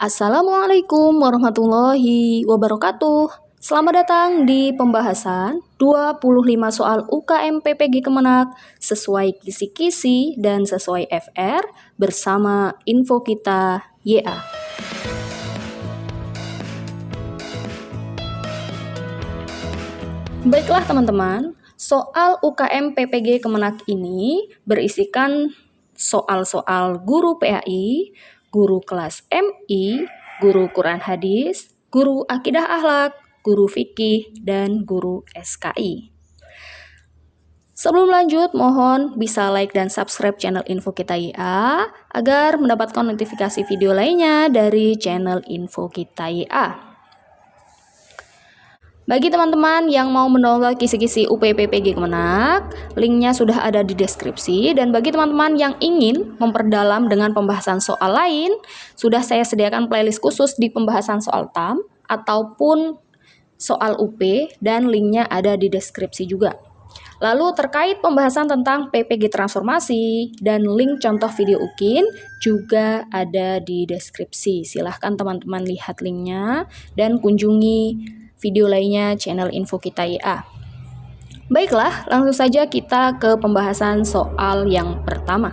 Assalamualaikum warahmatullahi wabarakatuh. Selamat datang di pembahasan 25 soal UKM PPG Kemenak sesuai kisi-kisi dan sesuai FR bersama info kita YA. Baiklah teman-teman, soal UKM PPG Kemenak ini berisikan soal-soal guru PAI, guru kelas MI, guru Quran Hadis, guru Akidah Akhlak, guru Fikih, dan guru SKI. Sebelum lanjut, mohon bisa like dan subscribe channel Info Kita YA agar mendapatkan notifikasi video lainnya dari channel Info Kita YA. Bagi teman-teman yang mau mendownload kisi-kisi UPPPG Kemenak, linknya sudah ada di deskripsi. Dan bagi teman-teman yang ingin memperdalam dengan pembahasan soal lain, sudah saya sediakan playlist khusus di pembahasan soal TAM ataupun soal UP, dan linknya ada di deskripsi juga. Lalu terkait pembahasan tentang PPG transformasi dan link contoh video UKIN juga ada di deskripsi. Silahkan teman-teman lihat linknya dan kunjungi video lainnya channel Info Kita YA. Baiklah, langsung saja kita ke pembahasan soal yang pertama.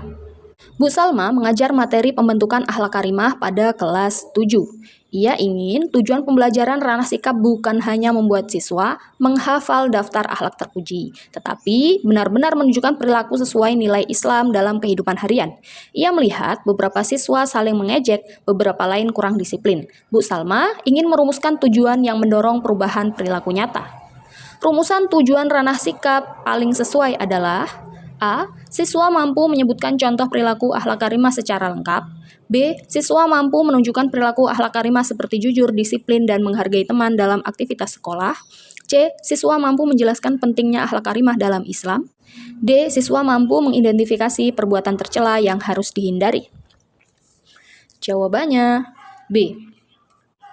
Bu Salma mengajar materi pembentukan akhlak karimah pada kelas 7. Ia ingin tujuan pembelajaran ranah sikap bukan hanya membuat siswa menghafal daftar akhlak terpuji, tetapi benar-benar menunjukkan perilaku sesuai nilai Islam dalam kehidupan harian. Ia melihat beberapa siswa saling mengejek, beberapa lain kurang disiplin. Bu Salma ingin merumuskan tujuan yang mendorong perubahan perilaku nyata. Rumusan tujuan ranah sikap paling sesuai adalah A. Siswa mampu menyebutkan contoh perilaku akhlak karimah secara lengkap. B. Siswa mampu menunjukkan perilaku akhlak karimah seperti jujur, disiplin, dan menghargai teman dalam aktivitas sekolah. C. Siswa mampu menjelaskan pentingnya akhlak karimah dalam Islam. D. Siswa mampu mengidentifikasi perbuatan tercela yang harus dihindari. Jawabannya B.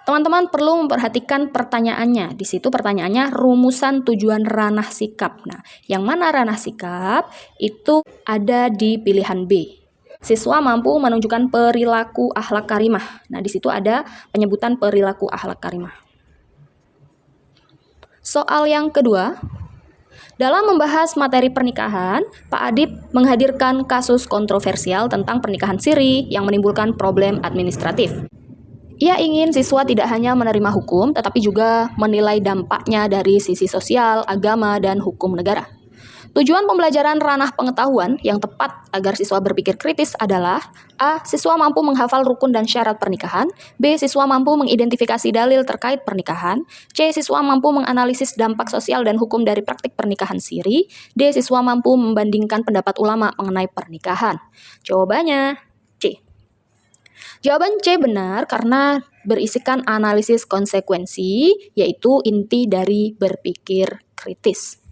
Teman-teman perlu memperhatikan pertanyaannya. Di situ pertanyaannya rumusan tujuan ranah sikap. Nah, yang mana ranah sikap itu ada di pilihan B. Siswa mampu menunjukkan perilaku akhlak karimah. Nah, di situ ada penyebutan perilaku akhlak karimah. Soal yang kedua, dalam membahas materi pernikahan, Pak Adib menghadirkan kasus kontroversial tentang pernikahan siri yang menimbulkan problem administratif. Ia ingin siswa tidak hanya menerima hukum, tetapi juga menilai dampaknya dari sisi sosial, agama, dan hukum negara. Tujuan pembelajaran ranah pengetahuan yang tepat agar siswa berpikir kritis adalah A. Siswa mampu menghafal rukun dan syarat pernikahan. B. Siswa mampu mengidentifikasi dalil terkait pernikahan. C. Siswa mampu menganalisis dampak sosial dan hukum dari praktik pernikahan siri. D. Siswa mampu membandingkan pendapat ulama mengenai pernikahan. Jawabannya C. Jawaban C benar karena berisikan analisis konsekuensi, yaitu inti dari berpikir kritis.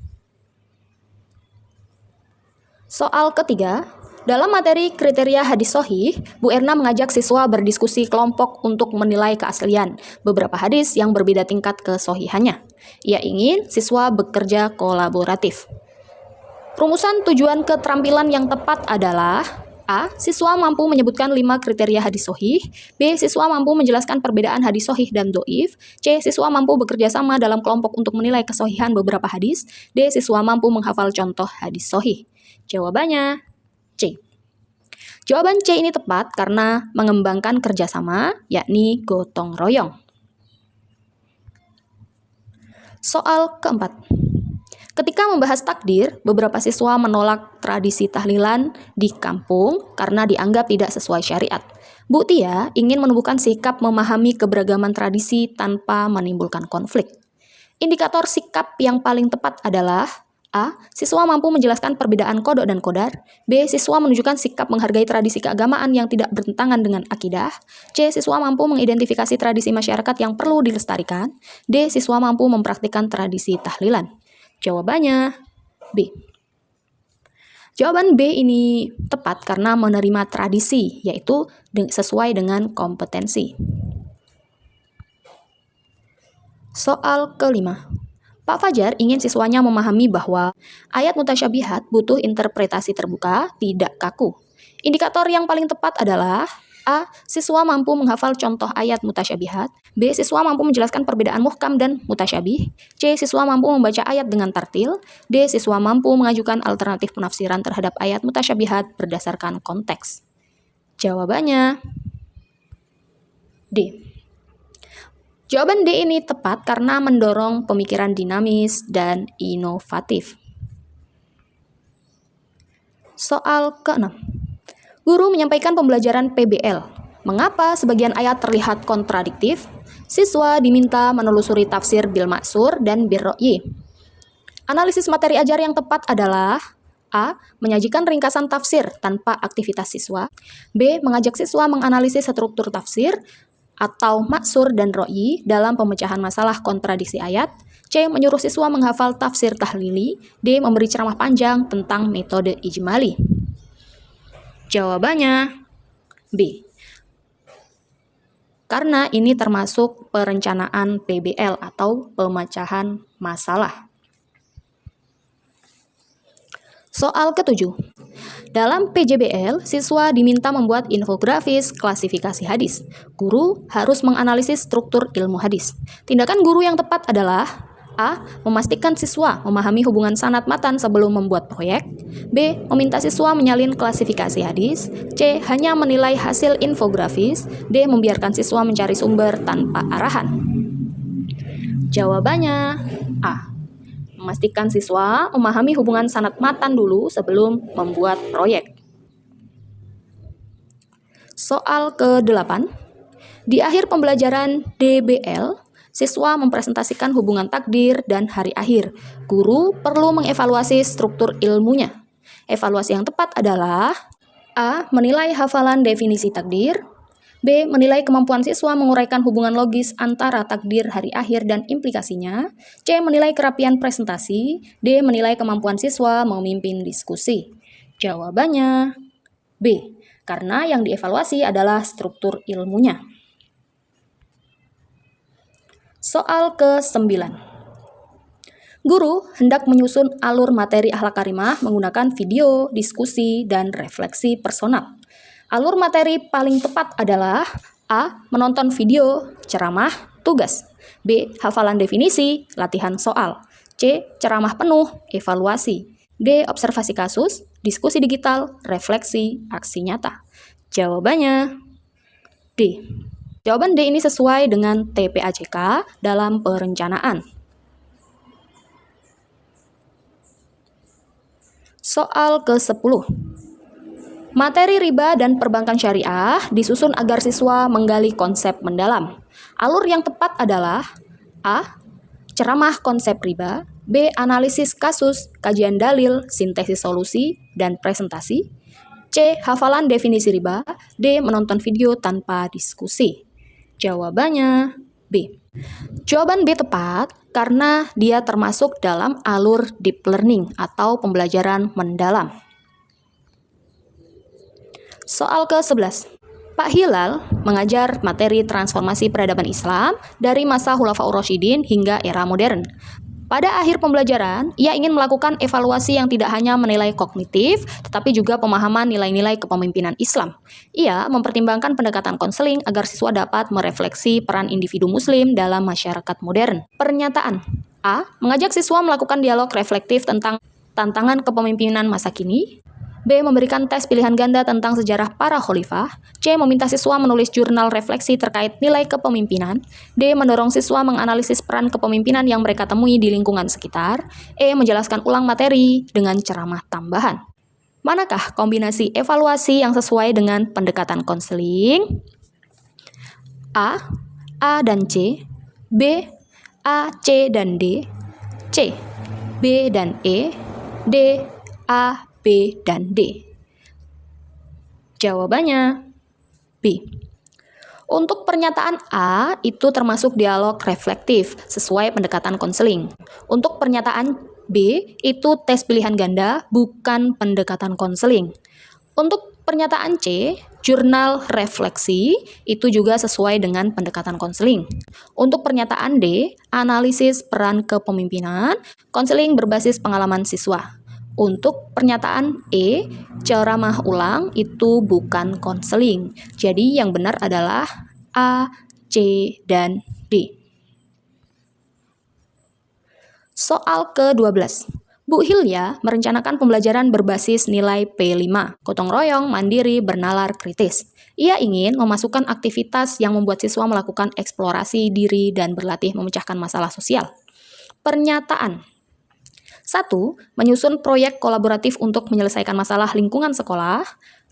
Soal ketiga, dalam materi kriteria hadis sahih, Bu Erna mengajak siswa berdiskusi kelompok untuk menilai keaslian beberapa hadis yang berbeda tingkat kesohihannya. Ia ingin siswa bekerja kolaboratif. Rumusan tujuan keterampilan yang tepat adalah A. Siswa mampu menyebutkan 5 kriteria hadis sahih. B. Siswa mampu menjelaskan perbedaan hadis sahih dan doif. C. Siswa mampu bekerja sama dalam kelompok untuk menilai kesohihan beberapa hadis. D. Siswa mampu menghafal contoh hadis sahih. Jawabannya C. Jawaban C ini tepat karena mengembangkan kerjasama, yakni gotong royong. Soal keempat. Ketika membahas takdir, beberapa siswa menolak tradisi tahlilan di kampung karena dianggap tidak sesuai syariat. Bu Tia ingin menumbuhkan sikap memahami keberagaman tradisi tanpa menimbulkan konflik. Indikator sikap yang paling tepat adalah A. Siswa mampu menjelaskan perbedaan kodok dan kodar. B. Siswa menunjukkan sikap menghargai tradisi keagamaan yang tidak bertentangan dengan akidah. C. Siswa mampu mengidentifikasi tradisi masyarakat yang perlu dilestarikan. D. Siswa mampu mempraktikkan tradisi tahlilan. Jawabannya B. Jawaban B ini tepat karena menerima tradisi, yaitu sesuai dengan kompetensi. Soal kelima. Pak Fajar ingin siswanya memahami bahwa ayat mutasyabihat butuh interpretasi terbuka, tidak kaku. Indikator yang paling tepat adalah A. Siswa mampu menghafal contoh ayat mutasyabihat. B. Siswa mampu menjelaskan perbedaan muhkam dan mutasyabih. C. Siswa mampu membaca ayat dengan tartil. D. Siswa mampu mengajukan alternatif penafsiran terhadap ayat mutasyabihat berdasarkan konteks. Jawabannya D. Jawaban D ini tepat karena mendorong pemikiran dinamis dan inovatif. Soal ke-6. Guru menyampaikan pembelajaran PBL. Mengapa sebagian ayat terlihat kontradiktif? Siswa diminta menelusuri tafsir bil maksur dan bir ro'yi. Analisis materi ajar yang tepat adalah A. Menyajikan ringkasan tafsir tanpa aktivitas siswa. B. Mengajak siswa menganalisis struktur tafsir atau maksur dan ro'yi dalam pemecahan masalah kontradiksi ayat. C. Menyuruh siswa menghafal tafsir tahlili. D. Memberi ceramah panjang tentang metode ijmali. Jawabannya B. Karena ini termasuk perencanaan PBL atau pemecahan masalah. Soal ke-7. Dalam PJBL, siswa diminta membuat infografis klasifikasi hadis. Guru harus menganalisis struktur ilmu hadis. Tindakan guru yang tepat adalah A. Memastikan siswa memahami hubungan sanad matan sebelum membuat proyek. B. Meminta siswa menyalin klasifikasi hadis. C. Hanya menilai hasil infografis. D. Membiarkan siswa mencari sumber tanpa arahan. Jawabannya A. Memastikan siswa memahami hubungan sanad matan dulu sebelum membuat proyek. Soal ke-8. Di akhir pembelajaran DBL, siswa mempresentasikan hubungan takdir dan hari akhir. Guru perlu mengevaluasi struktur ilmunya. Evaluasi yang tepat adalah A. Menilai hafalan definisi takdir. B. Menilai kemampuan siswa menguraikan hubungan logis antara takdir, hari akhir, dan implikasinya. C. Menilai kerapian presentasi. D. Menilai kemampuan siswa memimpin diskusi. Jawabannya B. Karena yang dievaluasi adalah struktur ilmunya. Soal ke-9. Guru hendak menyusun alur materi akhlak karimah menggunakan video, diskusi, dan refleksi personal. Alur materi paling tepat adalah A. Menonton video, ceramah, tugas. B. Hafalan definisi, latihan soal. C. Ceramah penuh, evaluasi. D. Observasi kasus, diskusi digital, refleksi, aksi nyata. Jawabannya D. Jawaban D ini sesuai dengan TPAJK dalam perencanaan. Soal ke-10. Materi riba dan perbankan syariah disusun agar siswa menggali konsep mendalam. Alur yang tepat adalah A. Ceramah konsep riba. B. Analisis kasus, kajian dalil, sintesis solusi, dan presentasi. C. Hafalan definisi riba. D. Menonton video tanpa diskusi. Jawabannya B. Jawaban B tepat karena dia termasuk dalam alur deep learning atau pembelajaran mendalam. Soal ke-11. Pak Hilal mengajar materi transformasi peradaban Islam dari masa Khulafaur Rasyidin hingga era modern. Pada akhir pembelajaran, ia ingin melakukan evaluasi yang tidak hanya menilai kognitif, tetapi juga pemahaman nilai-nilai kepemimpinan Islam. Ia mempertimbangkan pendekatan konseling agar siswa dapat merefleksi peran individu muslim dalam masyarakat modern. Pernyataan A. Mengajak siswa melakukan dialog reflektif tentang tantangan kepemimpinan masa kini. B. Memberikan tes pilihan ganda tentang sejarah para khalifah. C. Meminta siswa menulis jurnal refleksi terkait nilai kepemimpinan. D. Mendorong siswa menganalisis peran kepemimpinan yang mereka temui di lingkungan sekitar. E. Menjelaskan ulang materi dengan ceramah tambahan. Manakah kombinasi evaluasi yang sesuai dengan pendekatan konseling? A. A dan C. B. A, C, dan D. C. B dan E. D. A, B, dan D. Jawabannya B. Untuk pernyataan A, itu termasuk dialog reflektif sesuai pendekatan konseling. Untuk pernyataan B, itu tes pilihan ganda, bukan pendekatan konseling. Untuk pernyataan C, jurnal refleksi, itu juga sesuai dengan pendekatan konseling. Untuk pernyataan D, analisis peran kepemimpinan, konseling berbasis pengalaman siswa. Untuk pernyataan E, ceramah ulang itu bukan konseling. Jadi yang benar adalah A, C, dan D. Soal ke-12. Bu Hilya merencanakan pembelajaran berbasis nilai P5, gotong royong, mandiri, bernalar, kritis. Ia ingin memasukkan aktivitas yang membuat siswa melakukan eksplorasi diri dan berlatih memecahkan masalah sosial. Pernyataan 1. Menyusun proyek kolaboratif untuk menyelesaikan masalah lingkungan sekolah.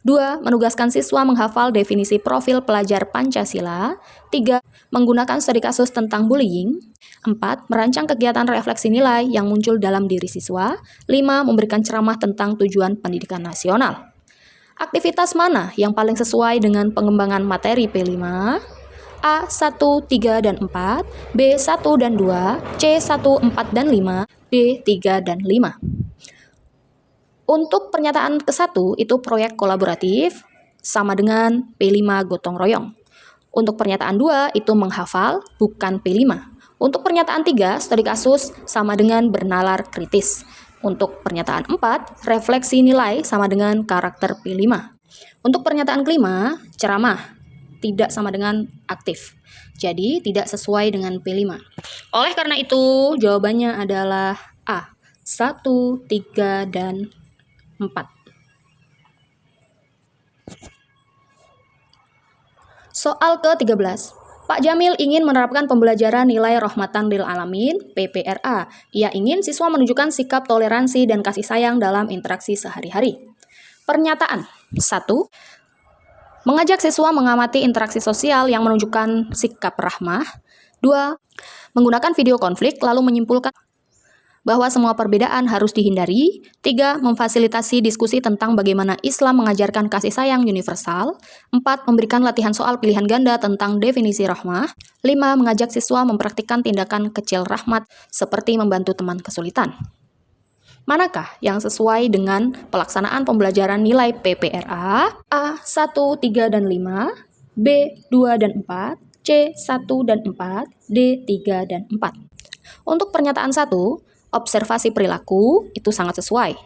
2. Menugaskan siswa menghafal definisi profil pelajar Pancasila. 3. Menggunakan studi kasus tentang bullying. 4. Merancang kegiatan refleksi nilai yang muncul dalam diri siswa. 5. Memberikan ceramah tentang tujuan pendidikan nasional. Aktivitas mana yang paling sesuai dengan pengembangan materi P5? A. 1, 3, dan 4, B. 1 dan 2, C. 1, 4, dan 5, D. 3 dan 5. Untuk pernyataan ke-1 itu proyek kolaboratif sama dengan P5 gotong royong. Untuk pernyataan 2 itu menghafal bukan P5. Untuk pernyataan 3 studi kasus sama dengan bernalar kritis. Untuk pernyataan 4 refleksi nilai sama dengan karakter P5. Untuk pernyataan kelima ceramah tidak sama dengan aktif. Jadi tidak sesuai dengan P5. Oleh karena itu, jawabannya adalah A. 1, 3, dan 4. Soal ke-13. Pak Jamil ingin menerapkan pembelajaran nilai rahmatan lil alamin, PPRA. Ia ingin siswa menunjukkan sikap toleransi dan kasih sayang dalam interaksi sehari-hari. Pernyataan 1. Mengajak siswa mengamati interaksi sosial yang menunjukkan sikap rahmah. 2. Menggunakan video konflik lalu menyimpulkan bahwa semua perbedaan harus dihindari. 3. Memfasilitasi diskusi tentang bagaimana Islam mengajarkan kasih sayang universal. 4. Memberikan latihan soal pilihan ganda tentang definisi rahmah. 5. Mengajak siswa mempraktikkan tindakan kecil rahmat seperti membantu teman kesulitan. Manakah yang sesuai dengan pelaksanaan pembelajaran nilai PPRA? A. 1, 3, dan 5, B. 2 dan 4, C. 1 dan 4, D. 3 dan 4. Untuk pernyataan 1, observasi perilaku itu sangat sesuai.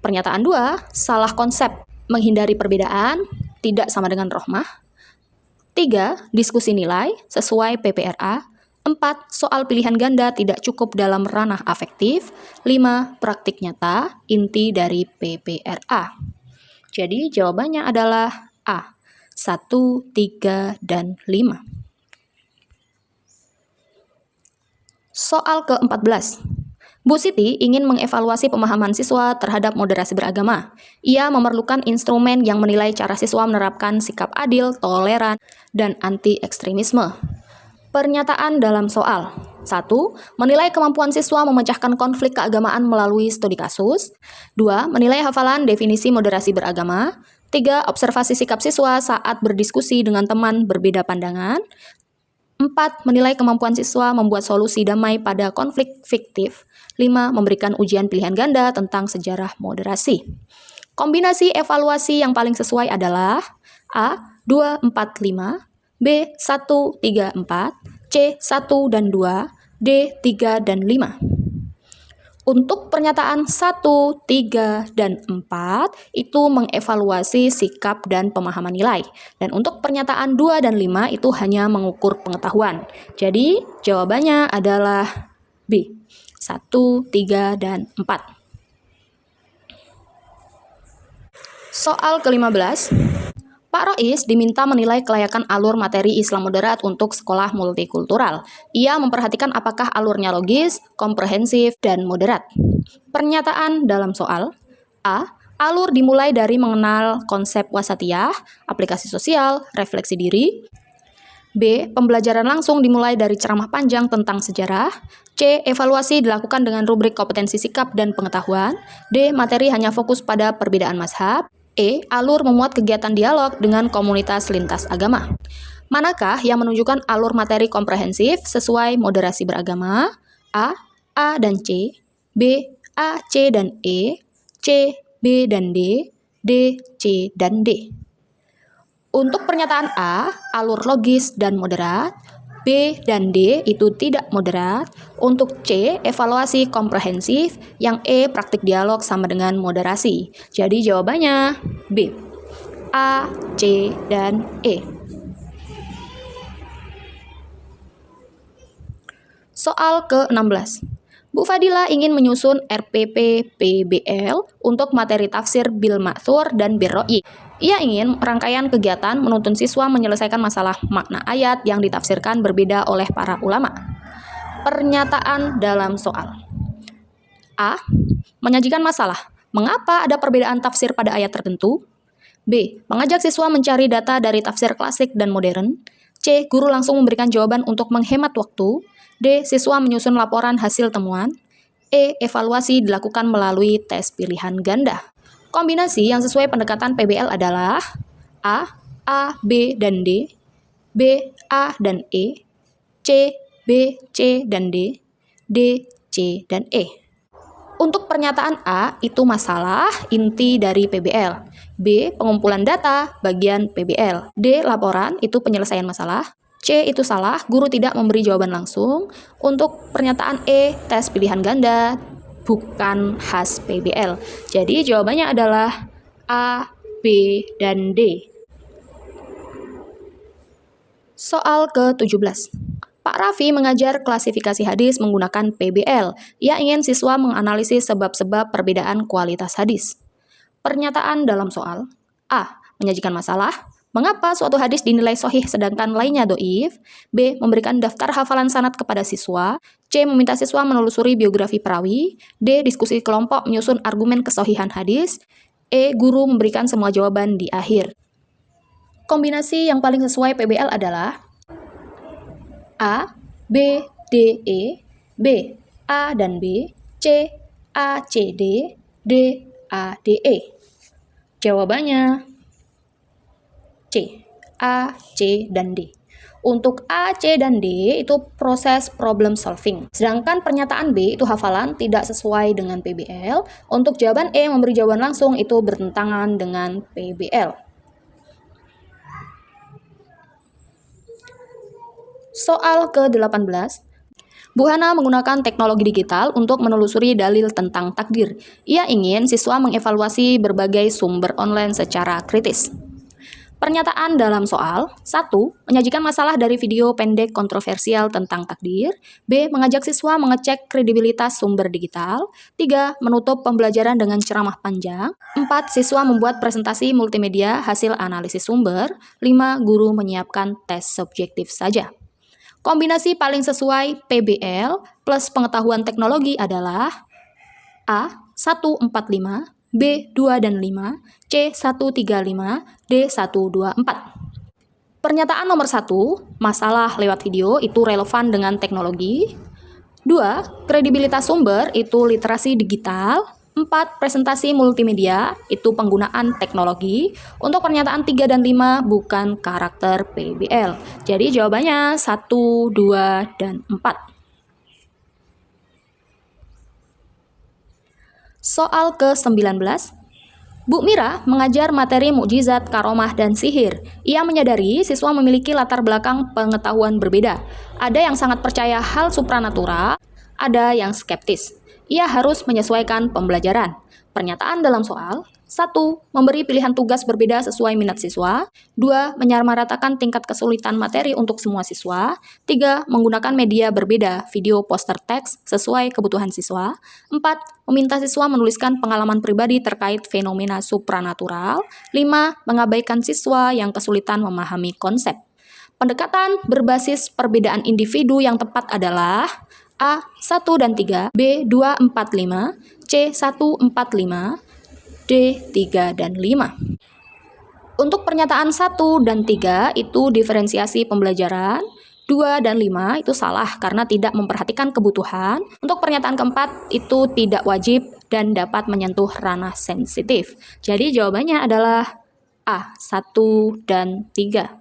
Pernyataan 2, salah konsep, menghindari perbedaan, tidak sama dengan rahmah. 3. Diskusi nilai, sesuai PPRA. 4. Soal pilihan ganda tidak cukup dalam ranah afektif. 5. Praktik nyata, inti dari PPRA. Jadi jawabannya adalah A. 1, 3, dan 5. Soal ke-14. Bu Siti ingin mengevaluasi pemahaman siswa terhadap moderasi beragama. Ia memerlukan instrumen yang menilai cara siswa menerapkan sikap adil, toleran, dan anti-ekstremisme. Pernyataan dalam soal. 1. Menilai kemampuan siswa memecahkan konflik keagamaan melalui studi kasus. 2. Menilai hafalan definisi moderasi beragama. 3. Observasi sikap siswa saat berdiskusi dengan teman berbeda pandangan. 4. Menilai kemampuan siswa membuat solusi damai pada konflik fiktif. 5. Memberikan ujian pilihan ganda tentang sejarah moderasi. Kombinasi evaluasi yang paling sesuai adalah A. 2, 4, 5, B. 1, 3, 4, C. 1 dan 2, D. 3 dan 5. Untuk pernyataan 1, 3, dan 4 itu mengevaluasi sikap dan pemahaman nilai. Dan untuk pernyataan 2 dan 5 itu hanya mengukur pengetahuan. Jadi jawabannya adalah B. 1, 3, dan 4. Soal ke-15. Pak Rois diminta menilai kelayakan alur materi Islam moderat untuk sekolah multikultural. Ia memperhatikan apakah alurnya logis, komprehensif, dan moderat. Pernyataan dalam soal. A. Alur dimulai dari mengenal konsep wasatiyah, aplikasi sosial, refleksi diri. B. Pembelajaran langsung dimulai dari ceramah panjang tentang sejarah. C. Evaluasi dilakukan dengan rubrik kompetensi sikap dan pengetahuan. D. Materi hanya fokus pada perbedaan mazhab. E. Alur memuat kegiatan dialog dengan komunitas lintas agama. Manakah yang menunjukkan alur materi komprehensif sesuai moderasi beragama? A. A dan C. B. A, C, dan E. C, B, dan D. D, C, dan D. Untuk pernyataan A, alur logis dan moderat. B dan D itu tidak moderat. Untuk C, evaluasi komprehensif. Yang E, praktik dialog sama dengan moderasi. Jadi jawabannya B. A, C, dan E. Soal ke-16. Bu Fadila ingin menyusun RPP PBL untuk materi tafsir bil ma'thur dan bir ro'i. Ia ingin rangkaian kegiatan menuntun siswa menyelesaikan masalah makna ayat yang ditafsirkan berbeda oleh para ulama. Pernyataan dalam soal. A. Menyajikan masalah. Mengapa ada perbedaan tafsir pada ayat tertentu? B. Mengajak siswa mencari data dari tafsir klasik dan modern. C. Guru langsung memberikan jawaban untuk menghemat waktu. D. Siswa menyusun laporan hasil temuan. E. Evaluasi dilakukan melalui tes pilihan ganda. Kombinasi yang sesuai pendekatan PBL adalah A, B, dan D, B, A, dan E, C, B, C, dan D, D, C, dan E. Untuk pernyataan A, itu masalah inti dari PBL. B, pengumpulan data, bagian PBL. D, laporan, itu penyelesaian masalah. C, itu salah, guru tidak memberi jawaban langsung. Untuk pernyataan E, tes pilihan ganda, bukan khas PBL. Jadi jawabannya adalah A, B, dan D. Soal ke-17. Pak Raffi mengajar klasifikasi hadis menggunakan PBL. Ia ingin siswa menganalisis sebab-sebab perbedaan kualitas hadis. Pernyataan dalam soal. A. Menyajikan masalah. Mengapa suatu hadis dinilai sahih sedangkan lainnya doif? B. Memberikan daftar hafalan sanad kepada siswa. C. Meminta siswa menelusuri biografi perawi. D. Diskusi kelompok menyusun argumen kesahihan hadis. E. Guru memberikan semua jawaban di akhir. Kombinasi yang paling sesuai PBL adalah A, B, D, E, B, A dan B, C, A, C, D, D, A, D, E. Jawabannya C, A, C, dan D. Untuk A, C, dan D itu proses problem solving. Sedangkan pernyataan B itu hafalan tidak sesuai dengan PBL. Untuk jawaban E memberi jawaban langsung itu bertentangan dengan PBL. Soal ke-18. Bu Hana menggunakan teknologi digital untuk menelusuri dalil tentang takdir. Ia ingin siswa mengevaluasi berbagai sumber online secara kritis. Pernyataan dalam soal. 1. Menyajikan masalah dari video pendek kontroversial tentang takdir. B. Mengajak siswa mengecek kredibilitas sumber digital. 3. Menutup pembelajaran dengan ceramah panjang. 4. Siswa membuat presentasi multimedia hasil analisis sumber. 5. Guru menyiapkan tes subjektif saja. Kombinasi paling sesuai PBL plus pengetahuan teknologi adalah A. 145, B. 2 dan 5, C. 135, D. 124. Pernyataan nomor 1, masalah lewat video itu relevan dengan teknologi. 2. Kredibilitas sumber itu literasi digital. 4. Presentasi multimedia itu penggunaan teknologi. Untuk pernyataan 3 dan 5 bukan karakter PBL. Jadi jawabannya 1, 2, dan 4. Soal ke-19. Bu Mira mengajar materi mukjizat, karomah, dan sihir. Ia menyadari siswa memiliki latar belakang pengetahuan berbeda. Ada yang sangat percaya hal supranatural, ada yang skeptis. Ia harus menyesuaikan pembelajaran. Pernyataan dalam soal. 1. Memberi pilihan tugas berbeda sesuai minat siswa. 2. Menyamaratakan tingkat kesulitan materi untuk semua siswa. 3. Menggunakan media berbeda, video, poster, teks, sesuai kebutuhan siswa. 4. Meminta siswa menuliskan pengalaman pribadi terkait fenomena supranatural. 5. Mengabaikan siswa yang kesulitan memahami konsep. Pendekatan berbasis perbedaan individu yang tepat adalah A. 1 dan 3, B. 2, 4, 5, C. 1, 4, 5, D. 3 dan 5. Untuk pernyataan 1 dan 3 itu diferensiasi pembelajaran, 2 dan 5 itu salah karena tidak memperhatikan kebutuhan. Untuk pernyataan keempat itu tidak wajib dan dapat menyentuh ranah sensitif. Jadi jawabannya adalah A. 1 dan 3.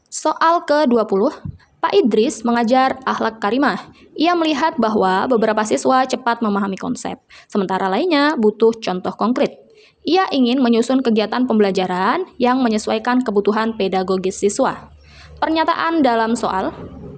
Soal ke-20. Pak Idris mengajar akhlak karimah. Ia melihat bahwa beberapa siswa cepat memahami konsep, sementara lainnya butuh contoh konkret. Ia ingin menyusun kegiatan pembelajaran yang menyesuaikan kebutuhan pedagogis siswa. Pernyataan dalam soal.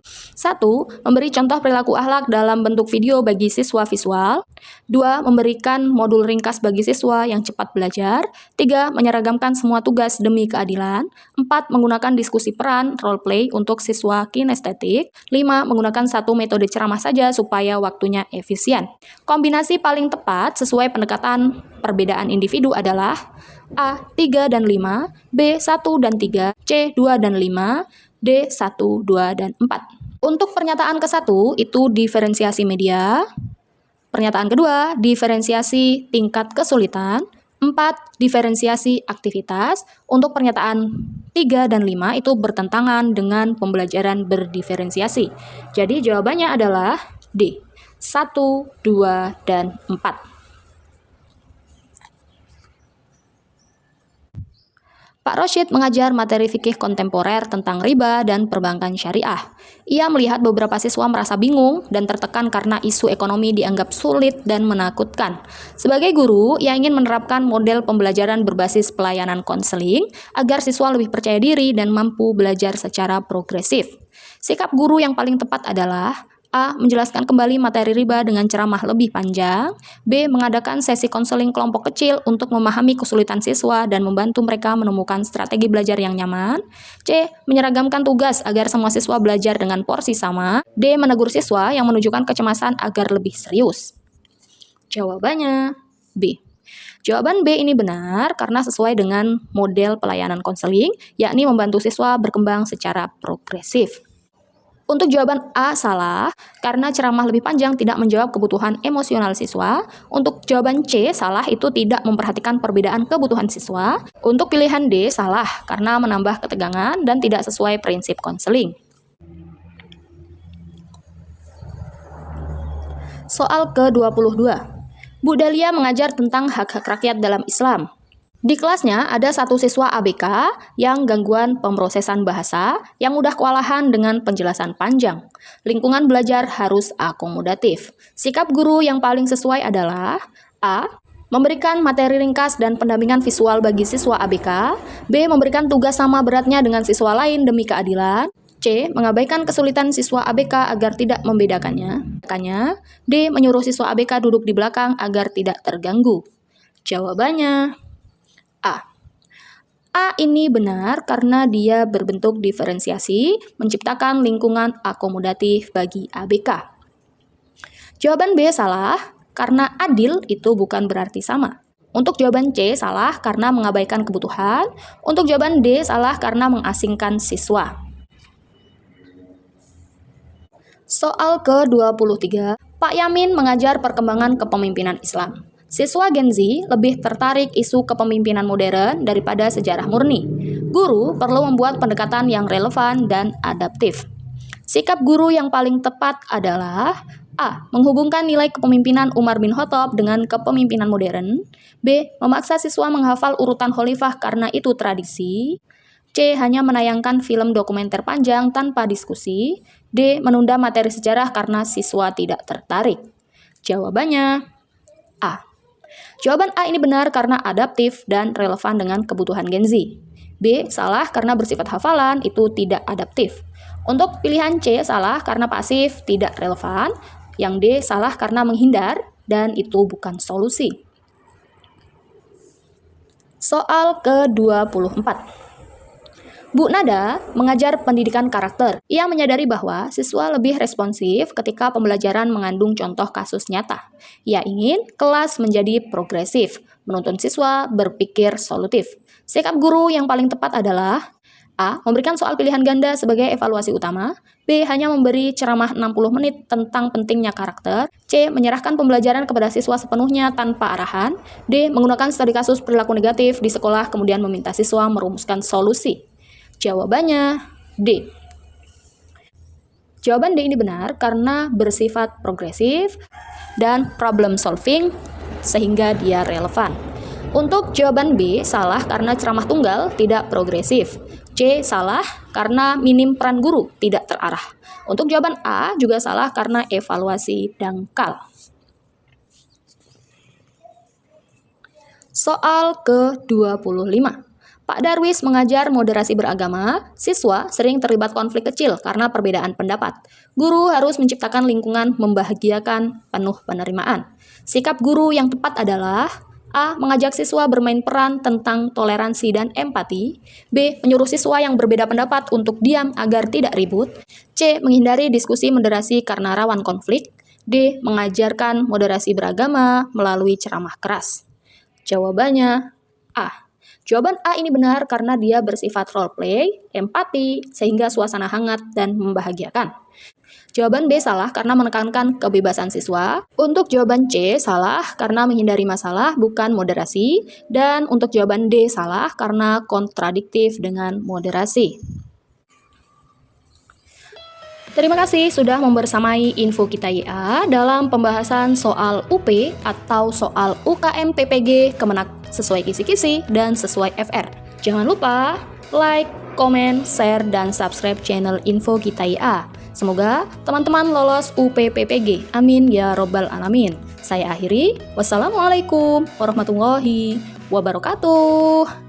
1. Memberi contoh perilaku akhlak dalam bentuk video bagi siswa visual. 2. Memberikan modul ringkas bagi siswa yang cepat belajar. 3. Menyeragamkan semua tugas demi keadilan. 4. Menggunakan diskusi peran, role play untuk siswa kinestetik. 5. Menggunakan satu metode ceramah saja supaya waktunya efisien. Kombinasi paling tepat sesuai pendekatan perbedaan individu adalah A. 3 dan 5, B. 1 dan 3, C. 2 dan 5, D. 1, 2, dan 4. Untuk pernyataan ke-1 itu diferensiasi media. Pernyataan kedua, diferensiasi tingkat kesulitan. 4. Diferensiasi aktivitas. Untuk pernyataan 3 dan 5 itu bertentangan dengan pembelajaran berdiferensiasi. Jadi jawabannya adalah D. 1, 2, dan 4. Pak Rosyid mengajar materi fikih kontemporer tentang riba dan perbankan syariah. Ia melihat beberapa siswa merasa bingung dan tertekan karena isu ekonomi dianggap sulit dan menakutkan. Sebagai guru, ia ingin menerapkan model pembelajaran berbasis pelayanan konseling agar siswa lebih percaya diri dan mampu belajar secara progresif. Sikap guru yang paling tepat adalah A. Menjelaskan kembali materi riba dengan ceramah lebih panjang. B. Mengadakan sesi konseling kelompok kecil untuk memahami kesulitan siswa dan membantu mereka menemukan strategi belajar yang nyaman. C. Menyeragamkan tugas agar semua siswa belajar dengan porsi sama. D. Menegur siswa yang menunjukkan kecemasan agar lebih serius. Jawabannya B. Jawaban B ini benar karena sesuai dengan model pelayanan konseling, yakni membantu siswa berkembang secara progresif. Untuk jawaban A salah, karena ceramah lebih panjang tidak menjawab kebutuhan emosional siswa. Untuk jawaban C salah, itu tidak memperhatikan perbedaan kebutuhan siswa. Untuk pilihan D salah, karena menambah ketegangan dan tidak sesuai prinsip konseling. Soal ke-22. Bu Dalia mengajar tentang hak-hak rakyat dalam Islam. Di kelasnya ada satu siswa ABK yang gangguan pemrosesan bahasa yang mudah kewalahan dengan penjelasan panjang. Lingkungan belajar harus akomodatif. Sikap guru yang paling sesuai adalah A. Memberikan materi ringkas dan pendampingan visual bagi siswa ABK. B. Memberikan tugas sama beratnya dengan siswa lain demi keadilan. C. Mengabaikan kesulitan siswa ABK agar tidak membedakannya. D. Menyuruh siswa ABK duduk di belakang agar tidak terganggu. Jawabannya A. A ini benar karena dia berbentuk diferensiasi, menciptakan lingkungan akomodatif bagi ABK. Jawaban B salah karena adil itu bukan berarti sama. Untuk jawaban C salah karena mengabaikan kebutuhan. Untuk jawaban D salah karena mengasingkan siswa. Soal ke-23. Pak Yamin mengajar perkembangan kepemimpinan Islam. Siswa Gen Z lebih tertarik isu kepemimpinan modern daripada sejarah murni. Guru perlu membuat pendekatan yang relevan dan adaptif. Sikap guru yang paling tepat adalah A. Menghubungkan nilai kepemimpinan Umar bin Khattab dengan kepemimpinan modern. B. Memaksa siswa menghafal urutan khalifah karena itu tradisi. C. Hanya menayangkan film dokumenter panjang tanpa diskusi. D. Menunda materi sejarah karena siswa tidak tertarik. Jawabannya A. Jawaban A ini benar karena adaptif dan relevan dengan kebutuhan Gen Z. B salah karena bersifat hafalan, itu tidak adaptif. Untuk pilihan C salah karena pasif, tidak relevan. Yang D salah karena menghindar dan itu bukan solusi. Soal ke-24. Bu Nada mengajar pendidikan karakter. Ia menyadari bahwa siswa lebih responsif ketika pembelajaran mengandung contoh kasus nyata. Ia ingin kelas menjadi progresif, menuntun siswa berpikir solutif. Sikap guru yang paling tepat adalah A. Memberikan soal pilihan ganda sebagai evaluasi utama. B. Hanya memberi ceramah 60 menit tentang pentingnya karakter. C. Menyerahkan pembelajaran kepada siswa sepenuhnya tanpa arahan. D. Menggunakan studi kasus perilaku negatif di sekolah kemudian meminta siswa merumuskan solusi. Jawabannya D. Jawaban D ini benar karena bersifat progresif dan problem solving sehingga dia relevan. Untuk jawaban B salah karena ceramah tunggal tidak progresif. C salah karena minim peran guru tidak terarah. Untuk jawaban A juga salah karena evaluasi dangkal. Soal ke-25. Pak Darwis mengajar moderasi beragama, siswa sering terlibat konflik kecil karena perbedaan pendapat. Guru harus menciptakan lingkungan membahagiakan penuh penerimaan. Sikap guru yang tepat adalah A. Mengajak siswa bermain peran tentang toleransi dan empati. B. Menyuruh siswa yang berbeda pendapat untuk diam agar tidak ribut. C. Menghindari diskusi moderasi karena rawan konflik. D. Mengajarkan moderasi beragama melalui ceramah keras. Jawabannya A. Jawaban A ini benar karena dia bersifat role play, empati, sehingga suasana hangat dan membahagiakan. Jawaban B salah karena menekankan kebebasan siswa. Untuk jawaban C salah karena menghindari masalah bukan moderasi. Dan untuk jawaban D salah karena kontradiktif dengan moderasi. Terima kasih sudah membersamai Info Kita YA dalam pembahasan soal UP atau soal UKM PPG Kemenak sesuai kisi-kisi dan sesuai FR. Jangan lupa like, komen, share, dan subscribe channel Info Kita YA. Semoga teman-teman lolos UP PPG. Amin ya robbal alamin. Saya akhiri. Wassalamualaikum warahmatullahi wabarakatuh.